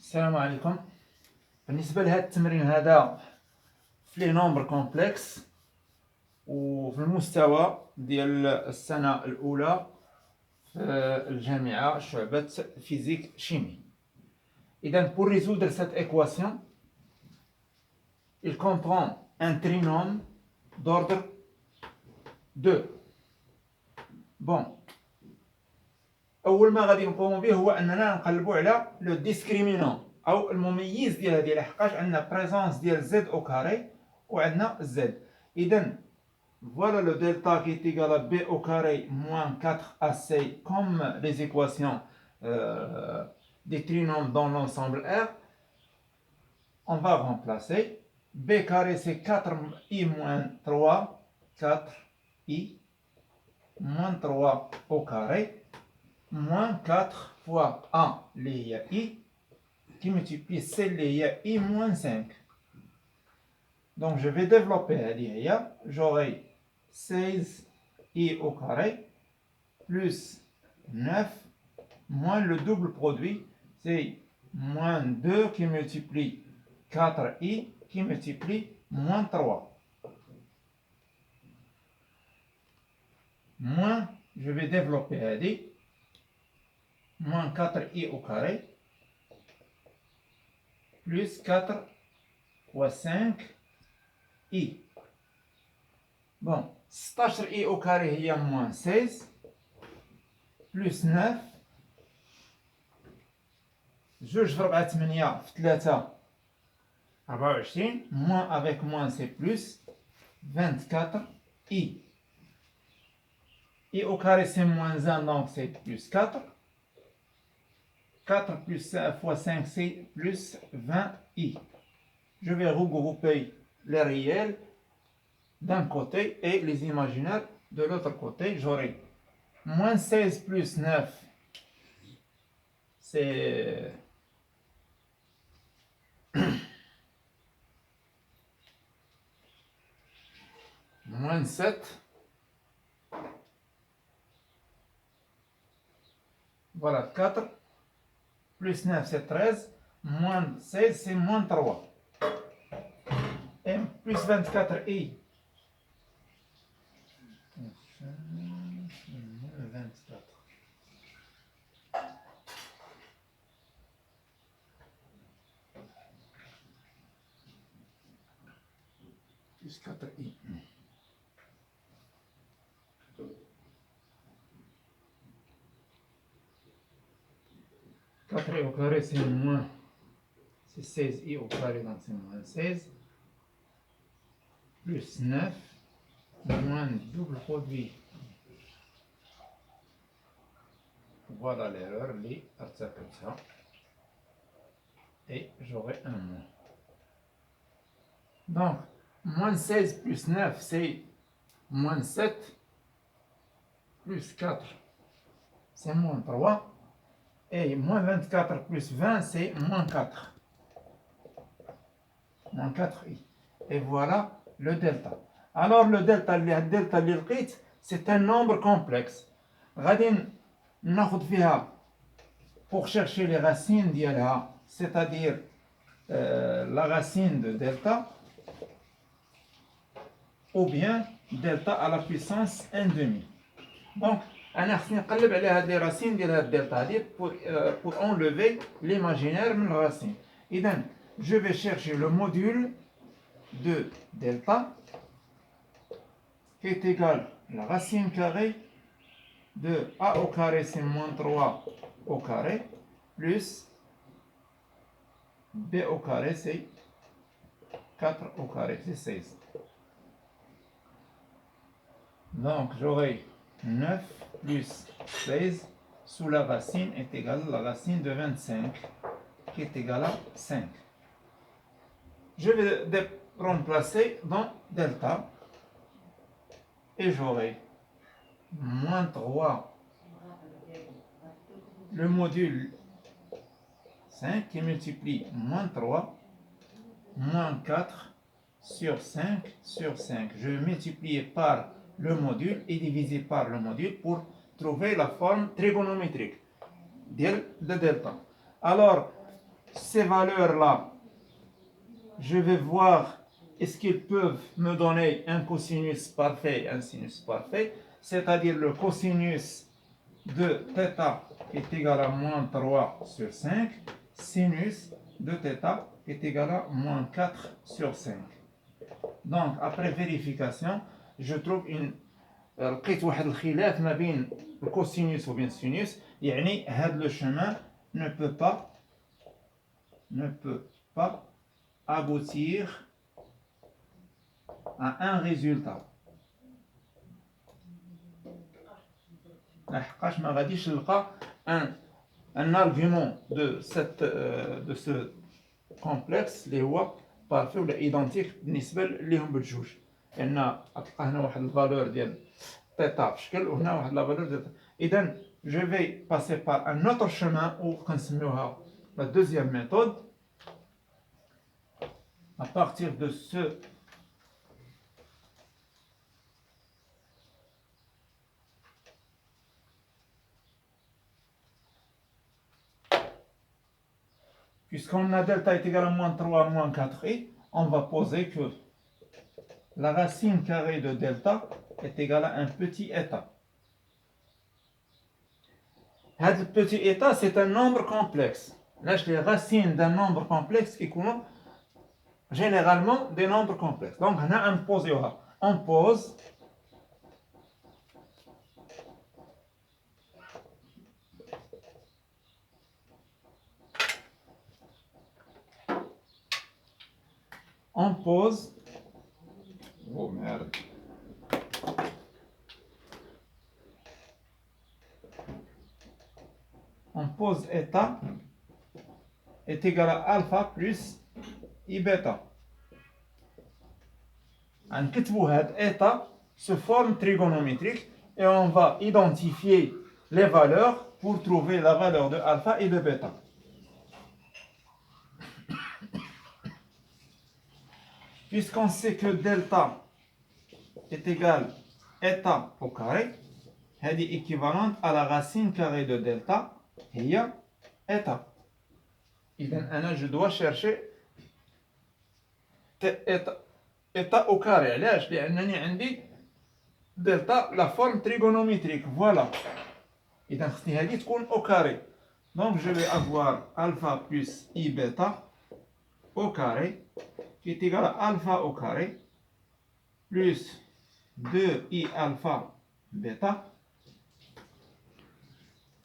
السلام عليكم. بالنسبة لهذا التمرين هذا في لي نومبر كومبلكس وفي المستوى ديال السنة الأولى في الجامعة شعبة فيزيك شيمي. إذا pour résoudre cette équation, il comprend un trinôme d'ordre 2. Bon, أول ما غادي نقومو به هو أننا نقلبو على لو ديسكريمينون أو المميز ديال هذه، لحقاش عندنا بريزونس ديال زد أو كاري وعندنا زد. إذا voilà le delta qui est égal à b au carré moins 4ac comme les équations des trinômes dans l'ensemble R. On va remplacer. b carré c'est 4i moins 3, 4i moins 3 au carré, moins 4 fois a اللي هي i qui multiplie c اللي هي i moins 5. Donc je vais développer هذه. J'aurai 16i au carré plus 9 moins le double produit, c'est moins 2 qui multiplie 4i qui multiplie moins 3. Moins, je vais développer هذه, moins 4i au carré plus 4 fois 5i. Bon, 16i au carré هي moins 16 plus 9 جوج في 4 8 في 3 24 moins avec moins c'est plus 24i. i au carré c'est moins 1 donc c'est plus 4. 4 plus 1 fois 5 c'est plus 20i. Je vais regrouper les réels d'un côté et les imaginaires de l'autre côté. J'aurai moins 16 plus 9, c'est moins 7. Voilà, 4 plus 9 c'est 13, moins 16 c'est moins 3. Et plus 24i. 24. Plus 4i. 4i au carré c'est moins, c'est 16i au carré donc c'est moins 16. Plus 9 moins double produit. Voilà l'erreur, les articles. Et j'aurai un moins. Donc, moins 16 plus 9, c'est moins 7. Plus 4, c'est moins 3. Et moins 24 plus 20, c'est moins 4. Moins 4i. Et voilà le delta. Alors le delta اللي لقيت c'est un nombre complexe. غادي ناخذ فيها pour chercher les racines ديالها, c'est-à-dire la racine de delta ou bien delta à la puissance 1/2. Donc انا خصني نقلب على هاد لي راسين ديال هاد الدلتا هادي pour enlever l'imaginaire من الرacine. اذا je vais chercher le module de delta qui est égal à la racine carrée de a au carré c'est moins 3 au carré plus b au carré c'est 4 au carré, c'est 16. Donc j'aurai 9 plus 16 sous la racine est égal à la racine de 25 qui est égale à 5. Je vais remplacer dans delta et j'aurai moins 3 le module 5 qui multiplie moins 3 moins 4 sur 5 sur 5. Je vais multiplier par le module et diviser par le module pour trouver la forme trigonométrique de delta. Alors ces valeurs-là, je vais voir est-ce qu'ils peuvent me donner un cosinus parfait et un sinus parfait, c'est-à-dire le cosinus de θ est égal à moins 3 sur 5, sinus de θ est égal à moins 4 sur 5. Donc, après vérification, je trouve une لقيت واحد الخلاف ما بين الكوسينوس وبين السينوس، يعني هذا لو chemin ne peut pas aboutir à un résultat. لحقاش ما غاديش نلقى un argument de ce complexe اللي هو بارفي ولا ايدونتيك بالنسبه ليهم بجوج، لان غتلقى هنا واحد الفالور ديال θ بشكل وهنا واحد لا فالور ديال. اذا je vais passer par un autre chemin ou كنسميوها la deuxième méthode à partir de ce puisqu'on a delta est égal à moins 3 moins 4i, on va poser que la racine carrée de delta est égale à un petit état. Ce petit état, c'est un nombre complexe. Là, les racines d'un nombre complexe qui sont généralement des nombres complexes. Donc, on a un posé. On pose oh merde. On pose état est égal à alpha plus I bêta. نكتبوا هاد état sous forme trigonométrique et on va identifier les valeurs pour trouver la valeur de alpha et de bêta. Puisqu'on sait que delta est égal à état au carré, elle est équivalente à la racine carrée de delta, هي état. إذا je dois chercher état au carré. علاش؟ لأنني عندي delta la forme trigonométrique. Voilà. إذا خصني هذه تكون au carré. Donc je vais avoir alpha plus I bêta au carré qui est égal à alpha au carré plus 2i alpha bêta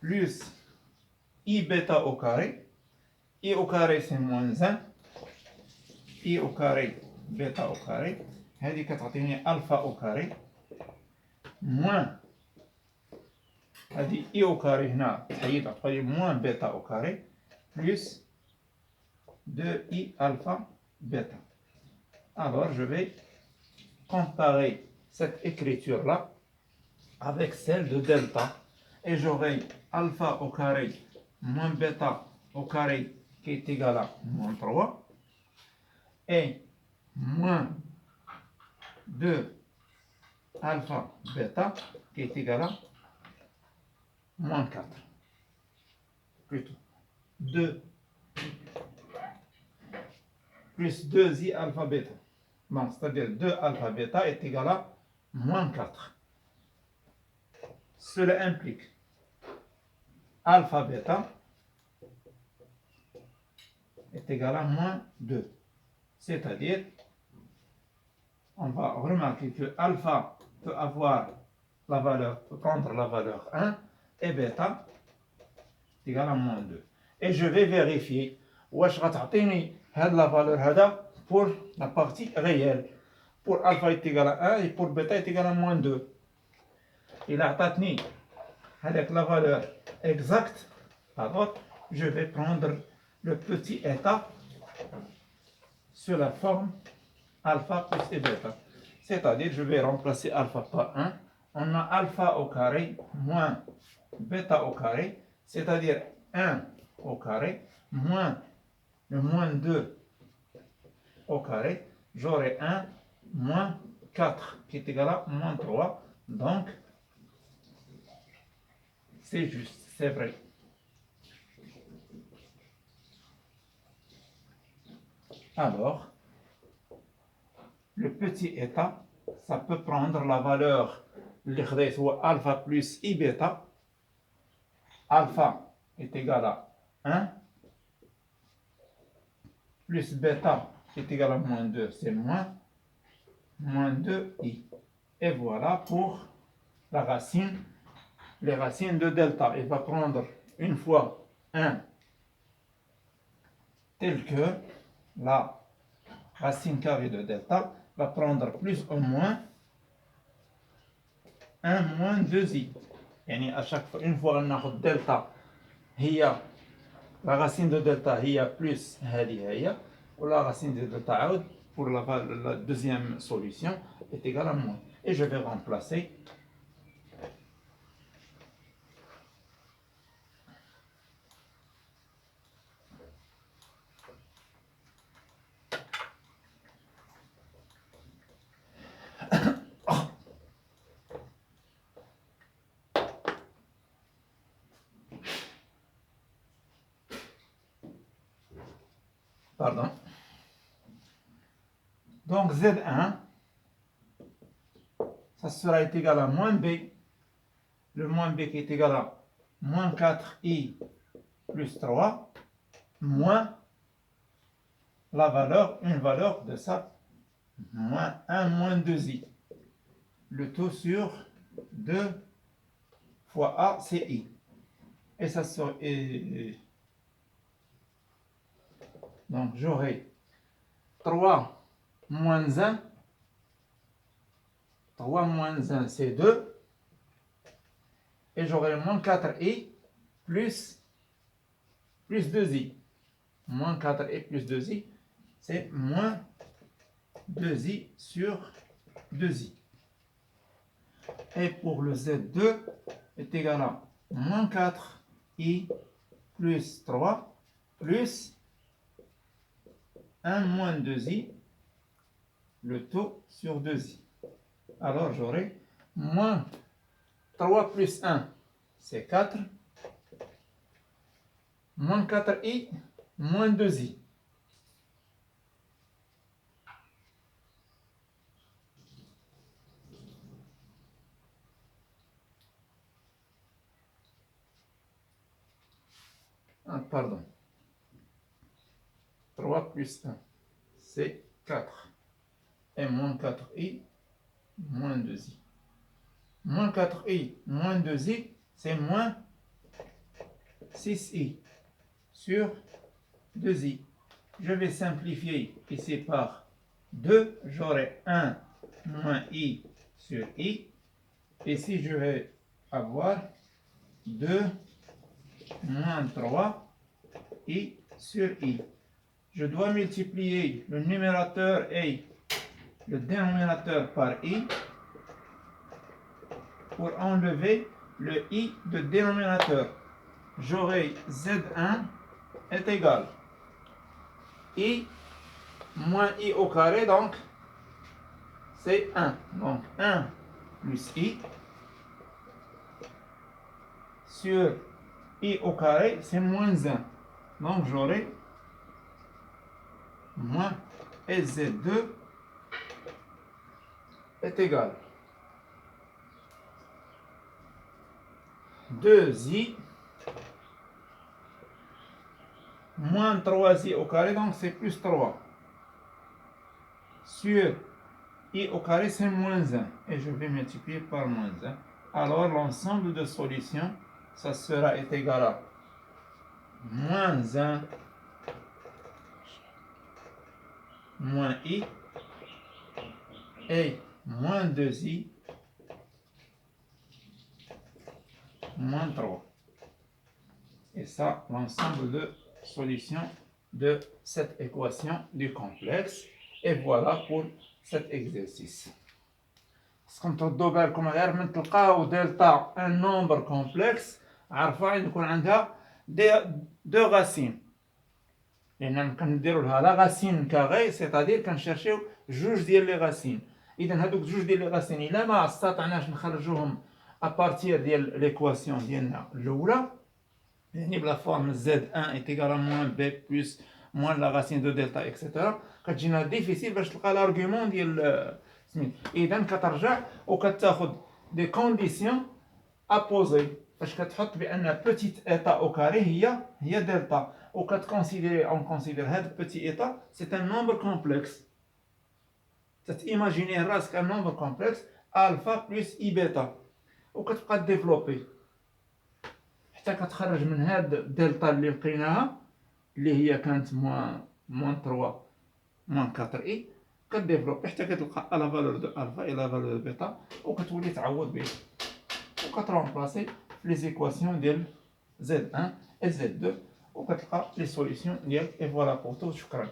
plus I bêta au carré. I au carré c'est moins 1. I au carré bêta au carré. هذه كتعطيني alpha au carré moins هذه I au carré هنا تحيد تعطي moins bêta au carré plus 2i alpha bêta. Alors je vais comparer cette écriture là avec celle de delta et j'aurai alpha au carré moins bêta au carré qui est égal à moins 3 et moins 2 alpha bêta qui est égal à moins 4. Plutôt 2 plus 2i alpha bêta. Bon, c'est-à-dire 2 alpha bêta est égal à moins 4. Cela implique alpha bêta est égal à moins 2. C'est-à-dire, on va remarquer que alpha peut prendre la valeur 1 et bêta est égal à moins 2. Et je vais vérifier واش غتعطيني هاد la valeur هذا pour la partie réelle. Pour alpha est égal à 1 et pour bêta est égal à moins 2. Il a عطاتني avec la valeur exacte, alors je vais prendre le petit état sur la forme alpha plus et bêta. C'est-à-dire, je vais remplacer alpha par 1. On a alpha au carré moins bêta au carré, c'est-à-dire 1 au carré moins le moins 2 au carré. J'aurai 1 moins 4 qui est égal à moins 3. Donc, c'est juste, c'est vrai. alors le petit état, ça peut prendre la valeur اللي خديت هو alpha plus I bêta. Alpha est égal à 1 plus bêta est égal à moins 2, c'est moins 2i. Et voilà pour la racine, les racines de delta. Il va prendre une fois 1 tel que la racine carrée de delta va prendre plus ou moins 1 moins 2i. يعني à chaque fois, une fois ناخذ delta هي la racine de delta هي plus هذه هي, ou la racine de delta عاود pour la deuxième solution est égale à moins. Et je vais remplacer pardon. Donc Z1, ça sera égal à moins B. Le moins B qui est égal à moins 4i plus 3, moins la valeur, une valeur de ça, moins 1 moins 2i. Le tout sur 2 fois A, c'est I. Et ça sera... donc j'aurai 3 moins 1. 3 moins 1, c'est 2. Et j'aurai moins 4i plus 2i. Moins 4i plus 2i, c'est moins 2i sur 2i. Et pour le Z2 est égal à moins 4i plus 3 plus 1 moins 2i, le tout sur 2i. Alors j'aurai moins 3 plus 1, c'est 4, moins 4i, moins 2i. Pardon. 3 plus 1, c'est 4. Et moins 4i, moins 2i. Moins 4i, moins 2i, c'est moins 6i sur 2i. Je vais simplifier ici par 2. J'aurai 1 moins i sur i. Ici, je vais avoir 2 moins 3 i sur i. Je dois multiplier le numérateur et le dénominateur par i pour enlever le i de dénominateur. J'aurai Z1 est égal i moins i au carré, donc c'est 1. Donc 1 plus i sur i au carré, c'est moins 1. Donc j'aurai moins et Z2 est égal 2i moins 3i au carré, donc c'est plus 3 sur i au carré, c'est moins 1. Et je vais multiplier par moins 1. Alors l'ensemble de solutions, ça sera égal à moins 1 moins i et moins 2i moins 3. Et ça, l'ensemble de solutions de cette équation du complexe. Et voilà pour cet exercice. خصكم تردوا بالكم غير من تلقاو دلتا ان نومبر كومبلكس عارفه يكون عندها دو غاسين, لان كنديروا لها لا غاسين كاغي, سيتادير كنشرشيو جوج ديال لي غاسين. اذا هذوك جوج ديال لي غاسين الا ما استطعناش نخرجوهم ابارتير ديال ليكواسيون ديالنا الاولى, يعني بلا فورم Z1 est égal à moins B plus موان لا غاسين دو دلتا اكسيتيرا، كتجينا ديفيسيل باش تلقى لارغيومون ديال سميت. اذا كترجع وكتاخذ دي كونديسيون ابوزي فاش كتحط بان بوتيت ايتا او كاري هي دلتا، وكتكونسيديري اون كونسيدير هاد بوتي ايتا سي ان نومبر كومبلكس، تتيماجينيه راسك ان نومبر كومبلكس الفا بلس اي بيتا، وكتبقى ديفلوبي حتى كتخرج من هاد دلتا اللي لقيناها اللي هي كانت موان 3 موان 4 اي، كديفلوبي حتى كتلقى لا فالور دو الفا الى فالور دو بيتا، وكتولي تعوض به وكترومبلاسي في لي زيكواسيون ديال Z1 et Z2 وكتلقى لي سوليسيون ديالك. اي فوالا بور تو، شكرا.